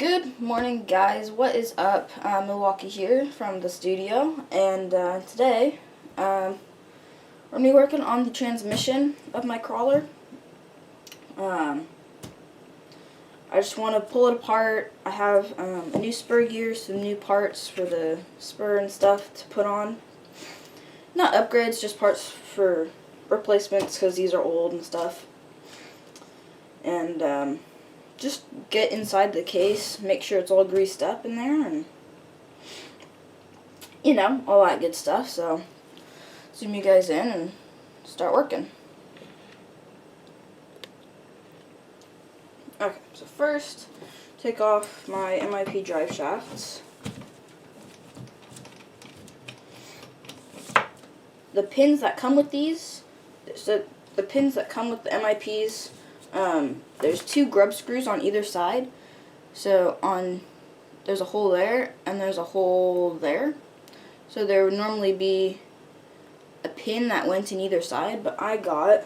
Good morning, guys. What is up? Milwaukee here from the studio, and today we're going to be working on the transmission of my crawler. I just want to pull it apart. I have a new spur gear, some new parts for the spur and stuff to put on. Not upgrades, just parts for replacements because these are old and stuff. And just get inside the case, make sure it's all greased up in there, and you know, all that good stuff. So zoom you guys in and start working. Okay, so first take off my MIP drive shafts. The pins that come with these, so the pins that come with the MIPs, there's two grub screws on either side. So there's a hole there and there's a hole there. So there would normally be a pin that went in either side, but I got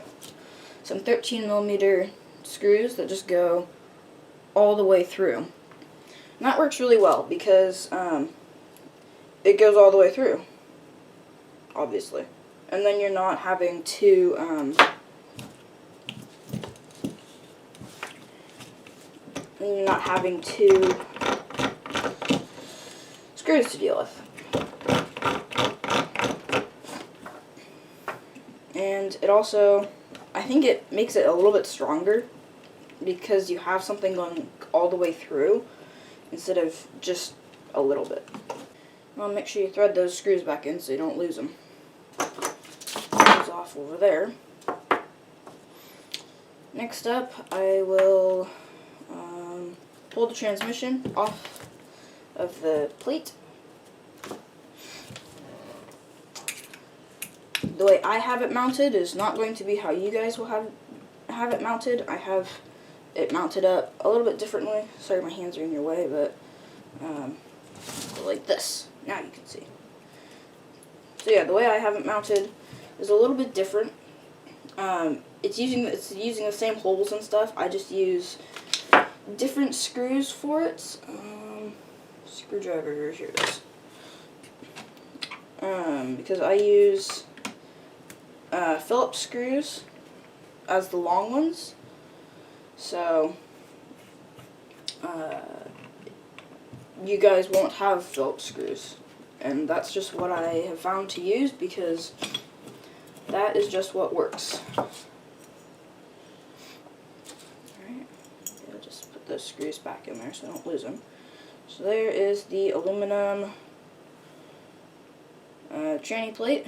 some 13mm screws that just go all the way through. And that works really well because it goes all the way through, obviously. And then you're not having to screws to deal with. And it also, I think it makes it a little bit stronger because you have something going all the way through instead of just a little bit. Well, make sure you thread those screws back in so you don't lose them. Those off over there. Next up, I will pull the transmission off of the plate. The way I have it mounted is not going to be how you guys will have it mounted. I have it mounted up a little bit differently. Sorry, my hands are in your way, but like this. Now you can see. So yeah, the way I have it mounted is a little bit different. It's using the same holes and stuff. I just use different screws for it. Screwdriver, here it is. Because I use Phillips screws as the long ones, so you guys won't have Phillips screws, and that's just what I have found to use because that is just what works. Alright, I'll just put those screws back in there so I don't lose them. So there is the aluminum tranny plate.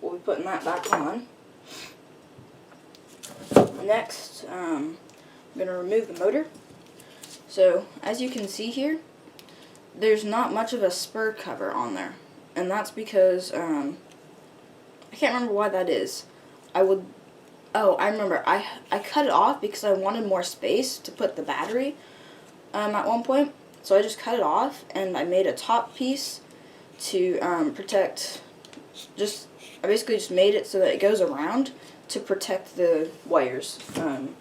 We'll be putting that back on. Next, I'm going to remove the motor. So, as you can see here, there's not much of a spur cover on there. And that's because, I can't remember why that is. I remember. I cut it off because I wanted more space to put the battery at one point. So I just cut it off, and I made a top piece to protect, I basically just made it so that it goes around to protect the wires from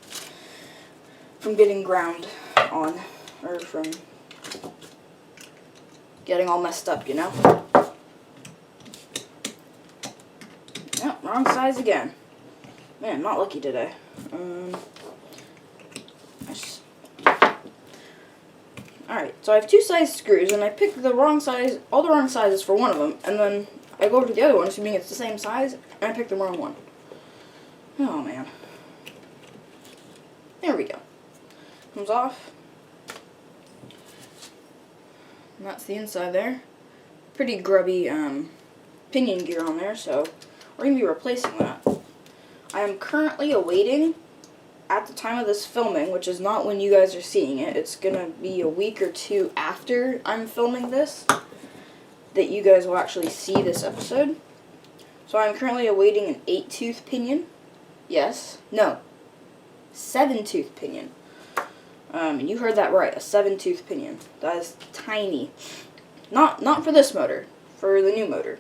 getting ground on, or from getting all messed up, you know? Yep, wrong size again. Man, not lucky today. Alright, so I have two size screws, and I picked the wrong size, all the wrong sizes for one of them, and then I go over to the other one, assuming it's the same size, and I picked the wrong one. Oh, man. There we go. Comes off. And that's the inside there. Pretty grubby pinion gear on there, so we're going to be replacing that. I am currently awaiting, at the time of this filming, which is not when you guys are seeing it, it's going to be a week or two after I'm filming this, that you guys will actually see this episode. So I'm currently awaiting an 8-tooth pinion. Yes. No. 7-tooth pinion. And you heard that right, a 7-tooth pinion. That is tiny. Not for this motor, for the new motor.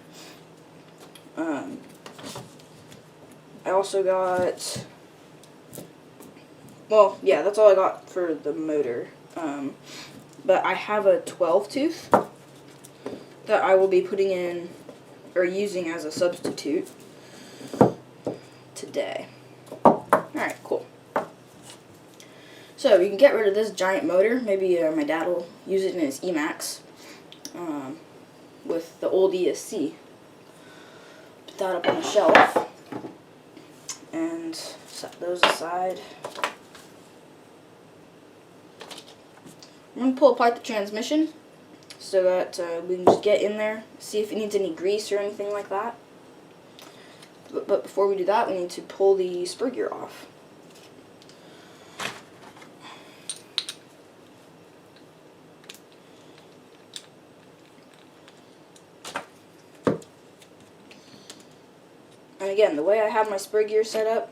I also got, well, yeah, that's all I got for the motor. But I have a 12 tooth that I will be putting in or using as a substitute today. Alright, cool. So we can get rid of this giant motor. Maybe my dad will use it in his Emax with the old ESC. Put that up on the shelf and set those aside. I'm going to pull apart the transmission so that we can just get in there, see if it needs any grease or anything like that. But before we do that, we need to pull the spur gear off. And again, the way I have my spur gear set up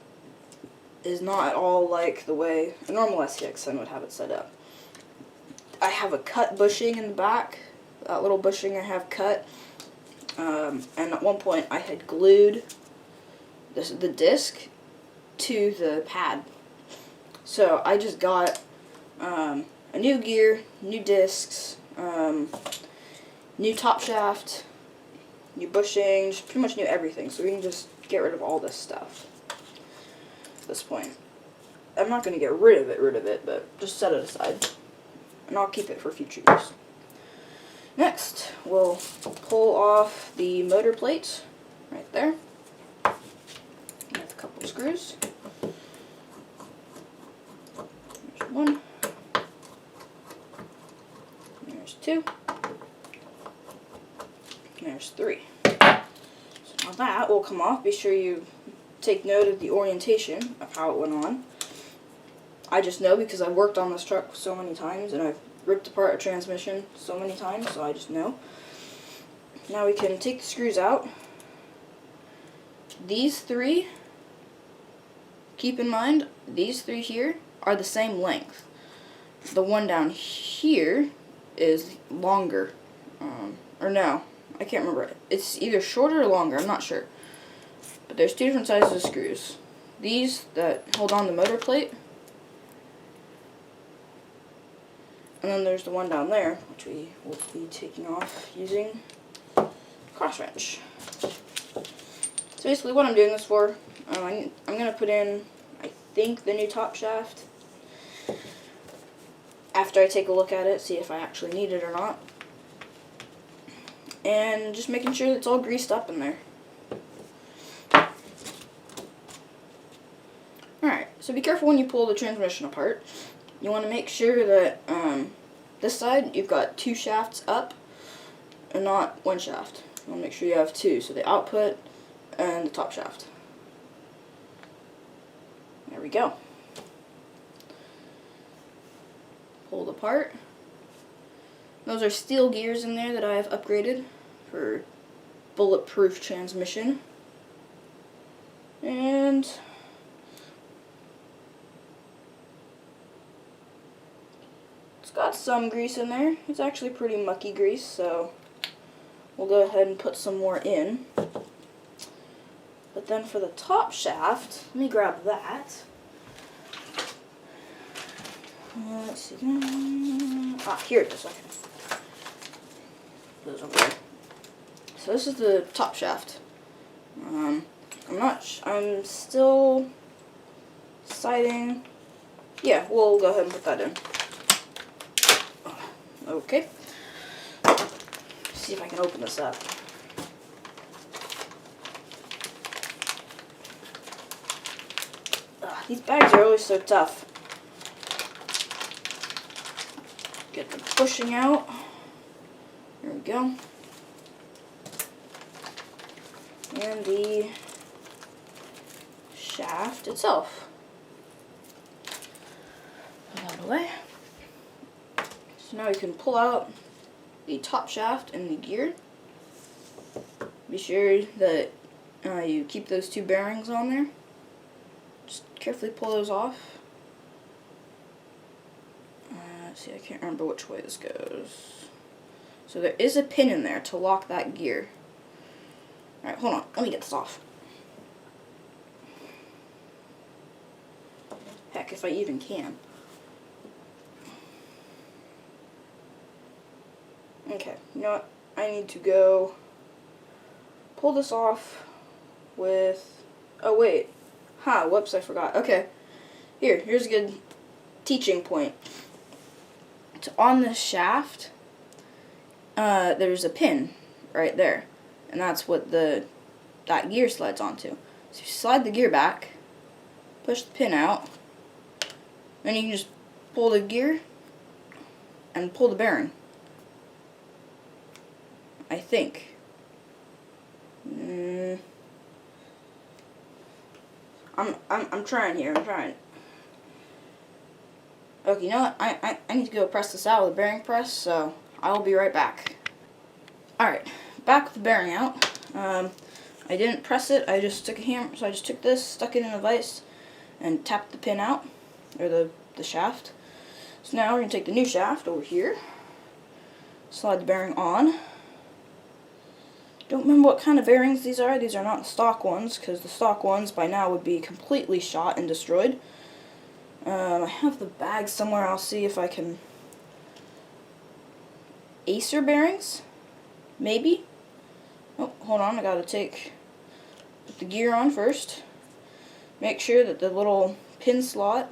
is not at all like the way a normal SCX-10 would have it set up. I have a cut bushing in the back. That little bushing I have cut. And at one point I had glued the disc to the pad. So I just got a new gear, new discs, new top shaft, new bushing, just pretty much new everything. So we can just get rid of all this stuff at this point. I'm not going to get rid of it, but just set it aside. And I'll keep it for future use. Next, we'll pull off the motor plate right there with a couple screws. There's one. There's two. There's three. So now that will come off. Be sure you take note of the orientation of how it went on. I just know because I've worked on this truck so many times and I've ripped apart a transmission so many times, so I just know. Now we can take the screws out. These three, keep in mind, these three here are the same length. The one down here is longer. Or no, I can't remember. It's either shorter or longer, I'm not sure. But there's two different sizes of screws. These that hold on the motor plate, and then there's the one down there, which we will be taking off using a cross wrench. So basically what I'm doing this for, I'm going to put in, I think, the new top shaft after I take a look at it, see if I actually need it or not. And just making sure that it's all greased up in there. Alright, so be careful when you pull the transmission apart. You want to make sure that this side you've got two shafts up and not one shaft. You want to make sure you have two, so the output and the top shaft. There we go. Pulled apart. Those are steel gears in there that I have upgraded for bulletproof transmission. And it's got some grease in there. It's actually pretty mucky grease, so we'll go ahead and put some more in. But then for the top shaft, let me grab that. Let's see. Here it is. Okay. Those over there. So this is the top shaft. I'm still deciding. Yeah, we'll go ahead and put that in. Okay. Let's see if I can open this up. These bags are always so tough. Get the bushing out. There we go. And the shaft itself. Put that away. So now we can pull out the top shaft and the gear. Be sure that you keep those two bearings on there. Just carefully pull those off. Let's see, I can't remember which way this goes. So there is a pin in there to lock that gear. Alright, hold on. Let me get this off. Heck, if I even can. Okay, you know what? I need to go pull this off with, oh wait, whoops, I forgot. Okay, here's a good teaching point. So on this shaft, there's a pin right there, and that's what that gear slides onto. So you slide the gear back, push the pin out, then you can just pull the gear and pull the bearing. I think. I'm trying here. I'm trying. Okay, you know what? I need to go press this out with a bearing press, so I'll be right back. Alright, back with the bearing out. I didn't press it, I just took a hammer, so I just took this, stuck it in a vise, and tapped the pin out, or the shaft. So now we're going to take the new shaft over here, slide the bearing on. Don't remember what kind of bearings these are. These are not the stock ones, because the stock ones by now would be completely shot and destroyed. I have the bag somewhere. I'll see if I can... Acer bearings? Maybe? Oh, hold on. I gotta put the gear on first. Make sure that the little pin slot,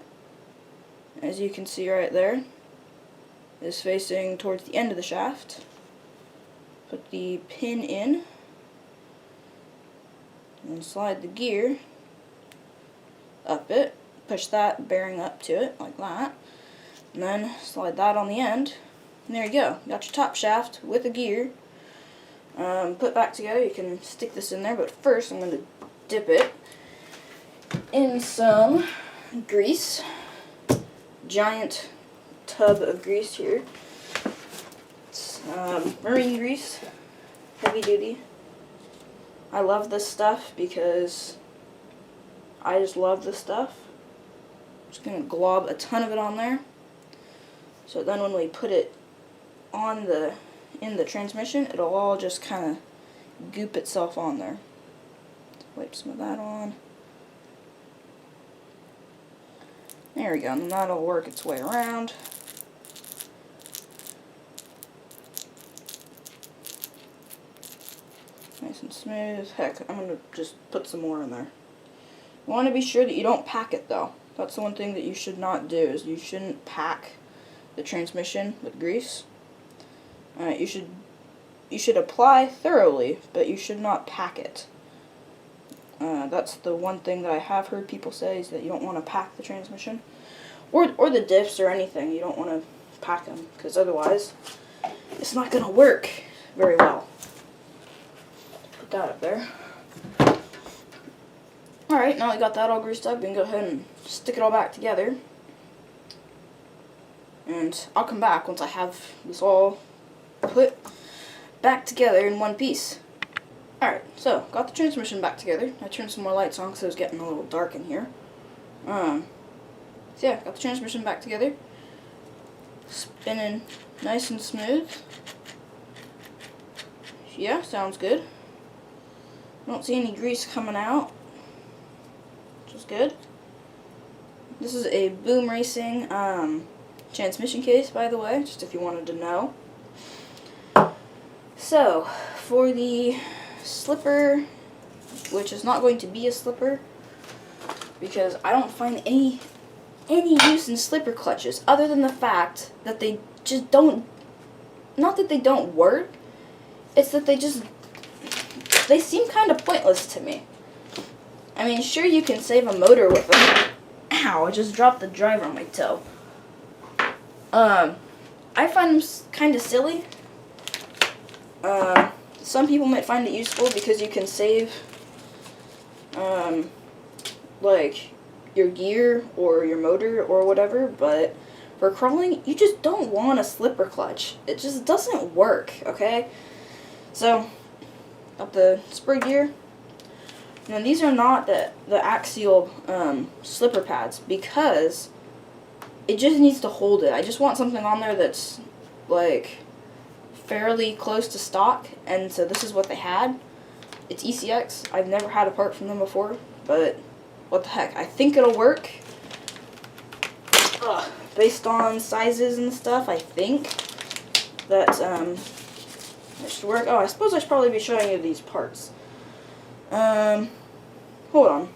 as you can see right there, is facing towards the end of the shaft. Put the pin in, and slide the gear up it. Push that bearing up to it, like that. And then slide that on the end. And there you go. You got your top shaft with a gear. Put back together. You can stick this in there, but first I'm going to dip it in some grease. Giant tub of grease here. It's marine grease, heavy duty. I love this stuff because I just love this stuff. Just going to glob a ton of it on there. So then when we put it on in the transmission, it'll all just kind of goop itself on there. Wipe some of that on. There we go, and that'll work its way around. Nice and smooth. Heck, I'm going to just put some more in there. You want to be sure that you don't pack it though. That's the one thing that you should not do, is you shouldn't pack the transmission with grease. You should apply thoroughly, but you should not pack it. That's the one thing that I have heard people say, is that you don't want to pack the transmission. Or the diffs or anything. You don't want to pack them, because otherwise it's not going to work very well. Put that up there. Alright, now we got that all greased up, we can go ahead and stick it all back together. And I'll come back once I have this all put back together in one piece. Alright, so got the transmission back together. I turned some more lights on because it was getting a little dark in here. So yeah, got the transmission back together. Spinning nice and smooth. Yeah, sounds good. Don't see any grease coming out, which is good. This is a Boom Racing transmission case, by the way, just if you wanted to know. So, for the slipper, which is not going to be a slipper, because I don't find any use in slipper clutches, other than the fact that they just don't, not that they don't work, it's that they seem kind of pointless to me. I mean, sure, you can save a motor with them. Ow, I just dropped the driver on my toe. I find them kind of silly. Some people might find it useful because you can save, like, your gear or your motor or whatever, but for crawling, you just don't want a slipper clutch. It just doesn't work, okay? So, got the spur gear. Now, these are not the axial slipper pads, because it just needs to hold it. I just want something on there that's, like, fairly close to stock, and so this is what they had. It's ECX. I've never had a part from them before, but what the heck. I think it'll work. Based on sizes and stuff, I think. that should work. Oh, I suppose I should probably be showing you these parts. Hold on.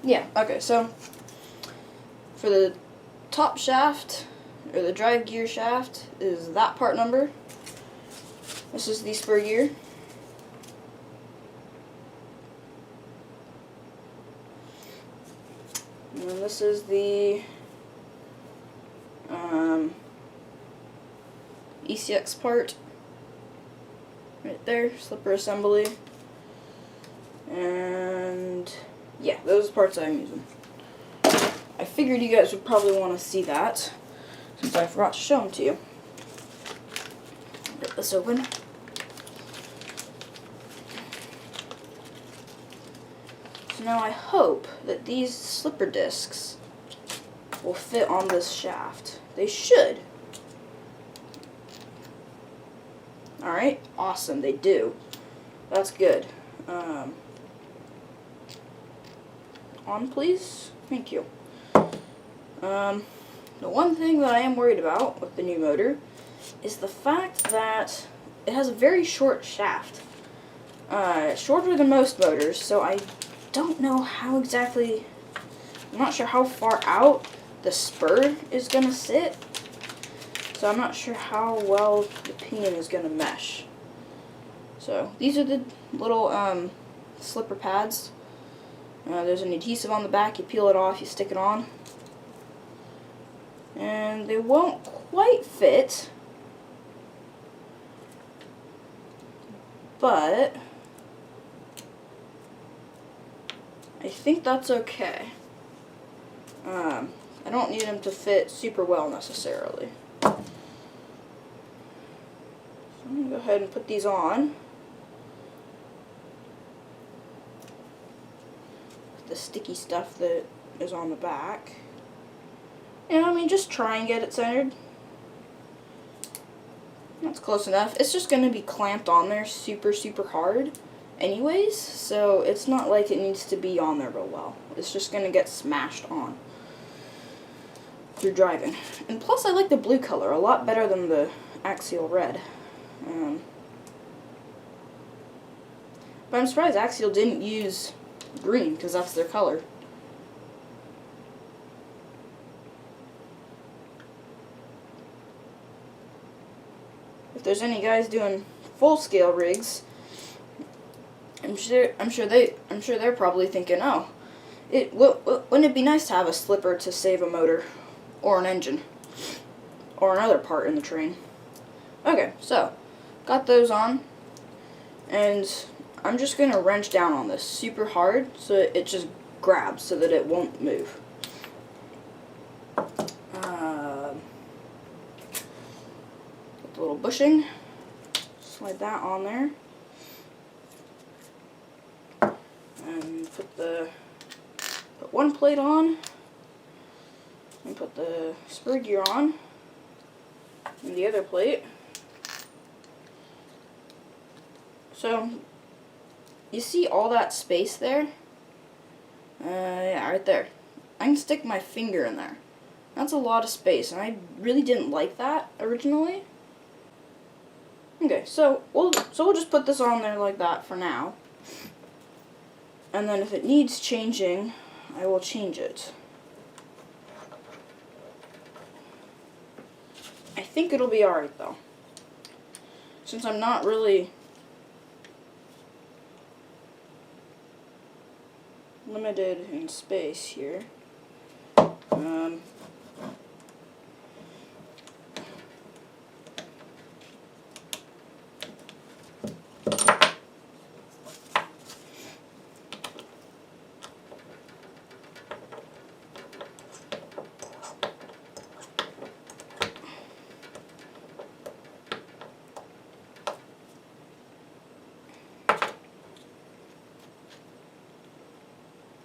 Yeah, okay, so for the top shaft, or the drive gear shaft, is that part number. This is the spur gear. And then this is the ECX part. Right there, slipper assembly. And yeah, those are the parts I'm using. I figured you guys would probably want to see that, since I forgot to show them to you. Get this open. So now I hope that these slipper discs will fit on this shaft. They should. Alright, awesome, they do. That's good. On, please. Thank you. The one thing that I am worried about with the new motor is the fact that it has a very short shaft. Shorter than most motors, so I don't know how exactly, I'm not sure how far out the spur is going to sit. So I'm not sure how well the pinion is going to mesh. So these are the little slipper pads. There's an adhesive on the back, you peel it off, you stick it on. And they won't quite fit, but I think that's okay. I don't need them to fit super well necessarily. So I'm going to go ahead and put these on. The sticky stuff that is on the back. And I mean, just try and get it centered. That's close enough. It's just going to be clamped on there super hard anyways, so it's not like it needs to be on there real well. It's just going to get smashed on through driving. And plus I like the blue color a lot better than the Axial red. But I'm surprised Axial didn't use green, because that's their color. If there's any guys doing full-scale rigs, I'm sure they're probably thinking, oh, wouldn't it be nice to have a slipper to save a motor or an engine or another part in the train? Okay, so got those on, and I'm just gonna wrench down on this super hard so it just grabs so that it won't move. Get the little bushing, slide that on there, and put one plate on, and put the spur gear on, and the other plate. So, you see all that space there? Yeah, right there. I can stick my finger in there. That's a lot of space, and I really didn't like that originally. Okay, so we'll just put this on there like that for now. And then if it needs changing, I will change it. I think it'll be alright though. Since I'm not really limited in space here.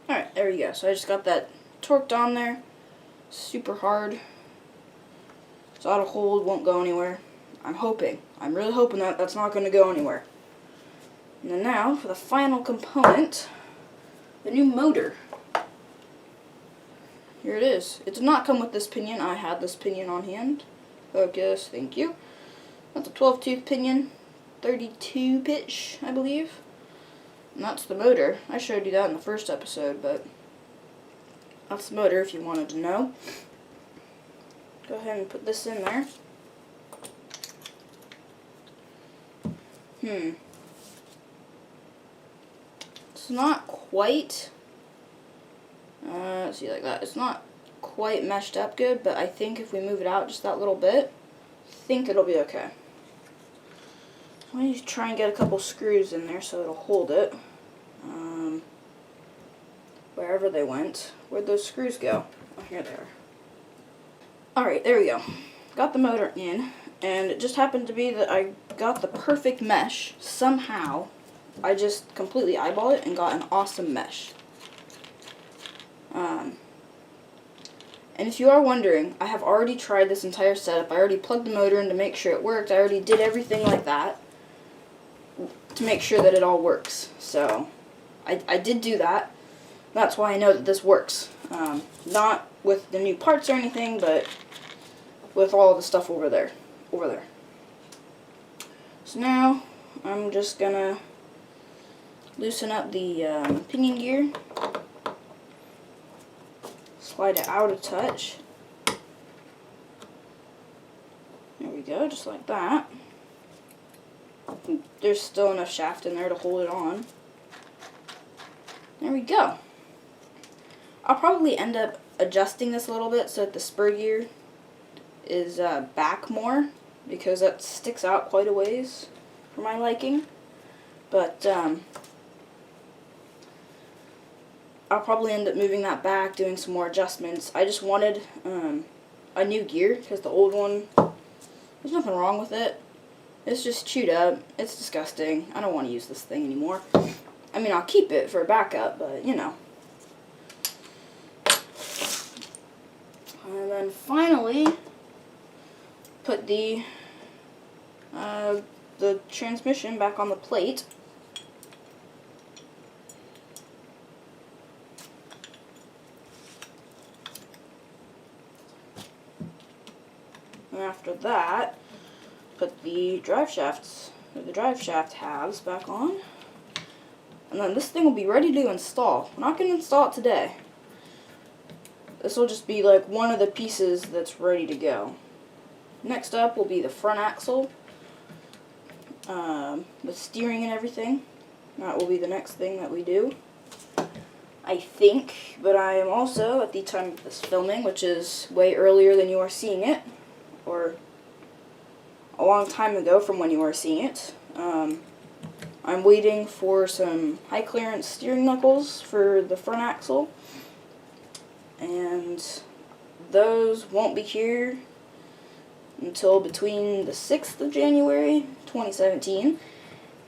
Alright, there we go. So I just got that torqued on there, super hard, so that'll hold, won't go anywhere. I'm really hoping that that's not going to go anywhere. And then now, for the final component, the new motor. here it is. It did not come with this pinion. I had this pinion on hand. Focus, thank you. That's a 12-tooth pinion, 32 pitch, I believe. And that's the motor. I showed you that in the first episode, but that's the motor if you wanted to know. Go ahead and put this in there. It's not quite, let's see, like that. It's not quite meshed up good, but I think if we move it out just that little bit, I think it'll be okay. I'm going to try and get a couple screws in there so it'll hold it. Wherever they went. Where'd those screws go? Oh, here they are. Alright, there we go. Got the motor in, and it just happened to be that I got the perfect mesh somehow. I just completely eyeballed it and got an awesome mesh. And if you are wondering, I have already tried this entire setup. I already plugged the motor in to make sure it worked. I already did everything like that to make sure that it all works. So, I did do that. That's why I know that this works. Not with the new parts or anything, but with all the stuff over there. So now, I'm just gonna loosen up the pinion gear. Slide it out a touch. There we go, just like that. There's still enough shaft in there to hold it on. There we go. I'll probably end up adjusting this a little bit so that the spur gear is back more, because that sticks out quite a ways for my liking. But I'll probably end up moving that back, doing some more adjustments. I just wanted a new gear, because the old one, there's nothing wrong with it. It's just chewed up. It's disgusting. I don't want to use this thing anymore. I mean, I'll keep it for a backup, but you know. And then finally, put the transmission back on the plate. And after that, put the drive shafts, or the drive shaft halves back on. And then this thing will be ready to install. We're not going to install it today. This will just be like one of the pieces that's ready to go. Next up will be the front axle, the steering and everything. That will be the next thing that we do, I think. But I am also, at the time of this filming, which is way earlier than you are seeing it, or a long time ago from when you are seeing it, I'm waiting for some high clearance steering knuckles for the front axle, and those won't be here until between the 6th of January 2017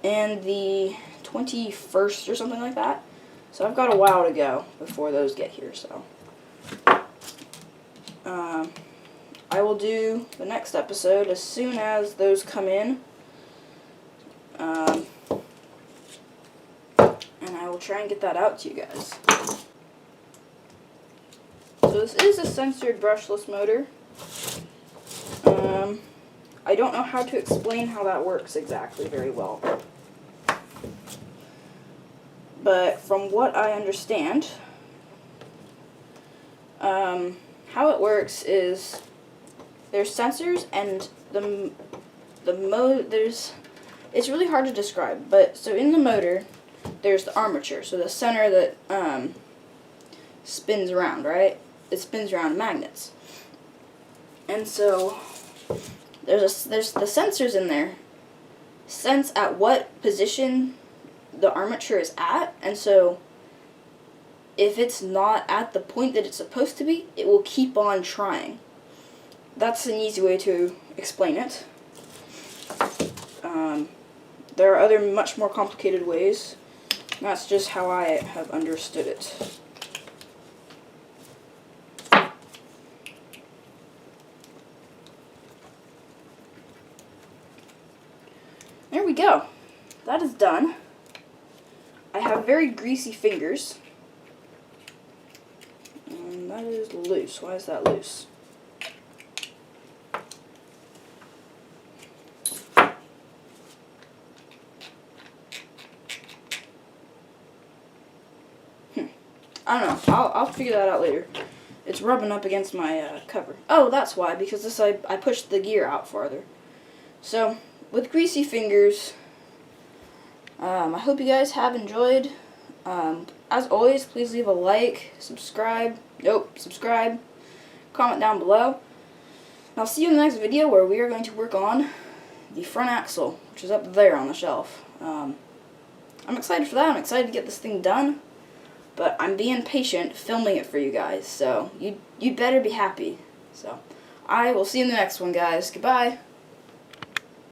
and the 21st or something like that. So I've got a while to go before those get here. So I will do the next episode as soon as those come in, and I will try and get that out to you guys. So this is a censored brushless motor. I don't know how to explain how that works exactly very well. But from what I understand, how it works is there's sensors and it's really hard to describe, but so in the motor there's the armature, so the center that spins around, right? It spins around magnets. And so there's the sensors in there sense at what position the armature is at, and so if it's not at the point that it's supposed to be, it will keep on trying. That's an easy way to explain it. There are other much more complicated ways. That's just how I have understood it. There we go. That is done. I have very greasy fingers. And that is loose. Why is that loose? I don't know. I'll figure that out later. It's rubbing up against my cover. Oh, that's why. Because this I pushed the gear out farther. So, with greasy fingers, I hope you guys have enjoyed. As always, please leave a like, subscribe, comment down below. And I'll see you in the next video where we are going to work on the front axle, which is up there on the shelf. I'm excited for that. I'm excited to get this thing done. But I'm being patient filming it for you guys, so you'd better be happy. So, I will see you in the next one, guys. Goodbye.